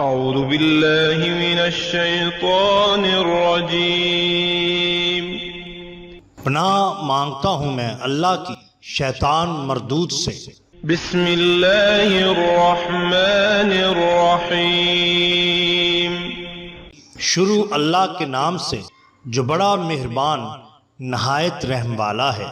اعوذ باللہ من الشیطان الرجیم۔ پناہ مانگتا ہوں میں اللہ کی شیطان مردود سے۔ بسم اللہ الرحمن الرحیم۔ شروع اللہ کے نام سے جو بڑا مہربان نہایت رحم والا ہے۔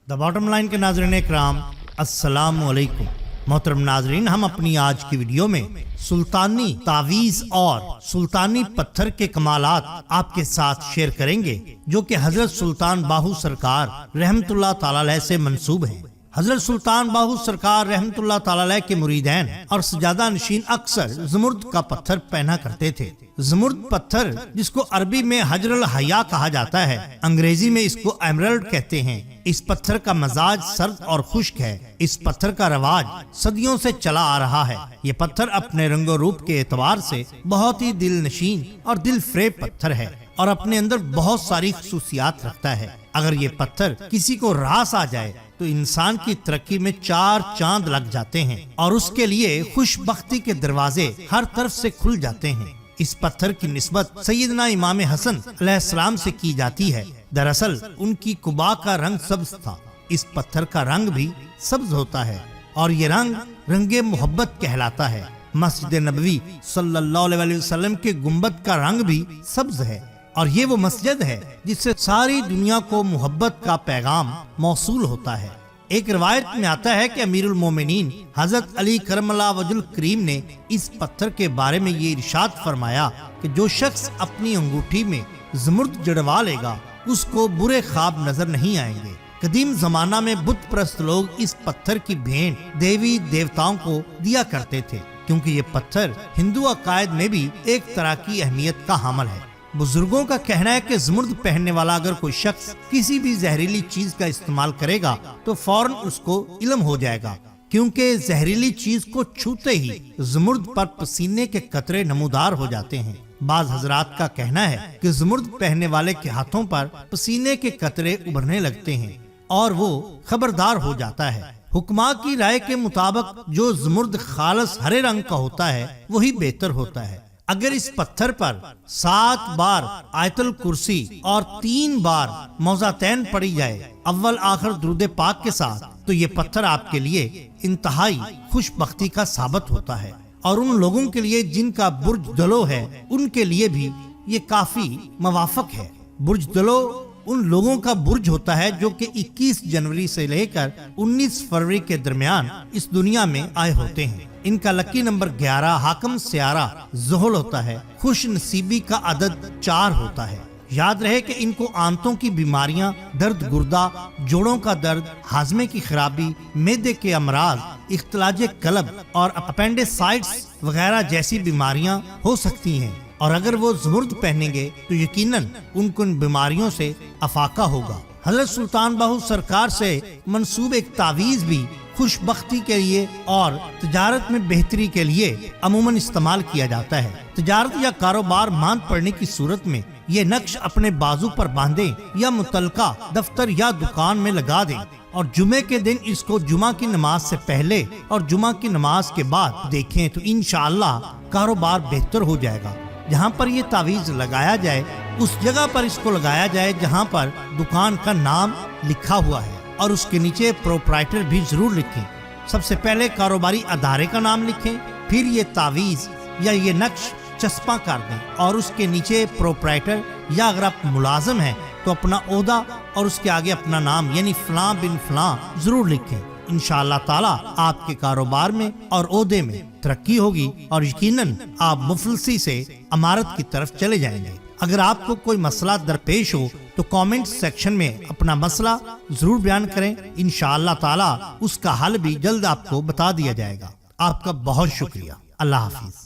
دا باٹم لائن کے ناظرین اکرام، السلام علیکم۔ محترم ناظرین، ہم اپنی آج کی ویڈیو میں سلطانی تعویذ اور سلطانی پتھر کے کمالات آپ کے ساتھ شیئر کریں گے، جو کہ حضرت سلطان باہو سرکار رحمت اللہ تعالی علیہ سے منسوب ہیں۔ حضرت سلطان باہو سرکار رحمت اللہ تعالی علیہ کے مریدین اور سجادہ نشین اکثر زمرد کا پتھر پہنا کرتے تھے۔ زمرد پتھر، جس کو عربی میں حجر الحیا کہا جاتا ہے، انگریزی میں اس کو ایمرلڈ کہتے ہیں۔ اس پتھر کا مزاج سرد اور خشک ہے۔ اس پتھر کا رواج صدیوں سے چلا آ رہا ہے۔ یہ پتھر اپنے رنگ و روپ کے اعتبار سے بہت ہی دل نشین اور دل فریب پتھر ہے اور اپنے اندر بہت ساری خصوصیات رکھتا ہے۔ اگر یہ پتھر کسی کو راس آ جائے تو انسان کی ترقی میں 4 چاند لگ جاتے ہیں اور اس کے لیے خوش بختی کے دروازے ہر طرف سے کھل جاتے ہیں۔ اس پتھر کی نسبت سیدنا امام حسن علیہ السلام سے کی جاتی ہے۔ دراصل ان کی قبا کا رنگ سبز تھا۔ اس پتھر کا رنگ بھی سبز ہوتا ہے اور یہ رنگ رنگ محبت کہلاتا ہے۔ مسجد نبوی صلی اللہ علیہ وسلم کے گنبد کا رنگ بھی سبز ہے اور یہ وہ مسجد ہے جس سے ساری دنیا کو محبت کا پیغام موصول ہوتا ہے۔ ایک روایت میں آتا ہے کہ امیر المومنین حضرت علی کرم اللہ وجہ الکریم نے اس پتھر کے بارے میں یہ ارشاد فرمایا کہ جو شخص اپنی انگوٹھی میں زمرد جڑوا لے گا اس کو برے خواب نظر نہیں آئیں گے۔ قدیم زمانہ میں بت پرست لوگ اس پتھر کی بھینٹ دیوی دیوتاؤں کو دیا کرتے تھے، کیونکہ یہ پتھر ہندو عقائد میں بھی ایک طرح کی اہمیت کا حامل ہے۔ بزرگوں کا کہنا ہے کہ زمرد پہننے والا اگر کوئی شخص کسی بھی زہریلی چیز کا استعمال کرے گا تو فوراً اس کو علم ہو جائے گا، کیونکہ زہریلی چیز کو چھوتے ہی زمرد پر پسینے کے قطرے نمودار ہو جاتے ہیں۔ بعض حضرات کا کہنا ہے کہ زمرد پہننے والے کے ہاتھوں پر پسینے کے قطرے ابھرنے لگتے ہیں اور وہ خبردار ہو جاتا ہے۔ حکماء کی رائے کے مطابق جو زمرد خالص ہرے رنگ کا ہوتا ہے وہی بہتر ہوتا ہے۔ اگر اس پتھر پر 7 بار آیت الکرسی اور 3 بار موضعتین پڑھی جائے اول آخر درود پاک کے ساتھ، تو یہ پتھر آپ کے لیے انتہائی خوش بختی کا ثابت ہوتا ہے، اور ان لوگوں کے لیے جن کا برج دلو ہے ان کے لیے بھی یہ کافی موافق ہے۔ برج دلو ان لوگوں کا برج ہوتا ہے جو کہ 21 جنوری سے لے کر 19 فروری کے درمیان اس دنیا میں آئے ہوتے ہیں۔ ان کا لکی نمبر 11 حاکم سیارہ زحل ہوتا ہے۔ خوش نصیبی کا عدد 4 ہوتا ہے۔ یاد رہے کہ ان کو آنتوں کی بیماریاں، درد گردہ، جوڑوں کا درد، ہاضمے کی خرابی، معدے کے امراض، اختلاج قلب اور اپینڈیسائٹس وغیرہ جیسی بیماریاں ہو سکتی ہیں، اور اگر وہ زمرد پہنیں گے تو یقیناً ان کو ان بیماریوں سے افاقہ ہوگا۔ حضرت سلطان باہو سرکار سے منسوب ایک تعویذ بھی خوش بختی کے لیے اور تجارت میں بہتری کے لیے عموماً استعمال کیا جاتا ہے۔ تجارت یا کاروبار ماند پڑنے کی صورت میں یہ نقش اپنے بازو پر باندھیں یا متعلقہ دفتر یا دکان میں لگا دیں، اور جمعے کے دن اس کو جمعہ کی نماز سے پہلے اور جمعہ کی نماز کے بعد دیکھیں تو انشاءاللہ کاروبار بہتر ہو جائے گا۔ جہاں پر یہ تعویذ لگایا جائے اس جگہ پر اس کو لگایا جائے جہاں پر دکان کا نام لکھا ہوا ہے، اور اس کے نیچے پروپرائٹر بھی ضرور لکھیں۔ سب سے پہلے کاروباری ادارے کا نام لکھیں، پھر یہ تعویذ یا یہ نقش چسپاں کر دیں اور اس کے نیچے پروپرائٹر، یا اگر آپ ملازم ہیں تو اپنا عہدہ اور اس کے آگے اپنا نام یعنی فلاں بن فلاں ضرور لکھیں۔ انشاءاللہ تعالی آپ کے کاروبار میں اور عہدے میں ترقی ہوگی اور یقیناً آپ مفلسی سے امارت کی طرف چلے جائیں گے۔ اگر آپ کو کوئی مسئلہ درپیش ہو تو کامنٹ سیکشن میں اپنا مسئلہ ضرور بیان کریں، انشاءاللہ تعالی اس کا حل بھی جلد آپ کو بتا دیا جائے گا۔ آپ کا بہت شکریہ۔ اللہ حافظ۔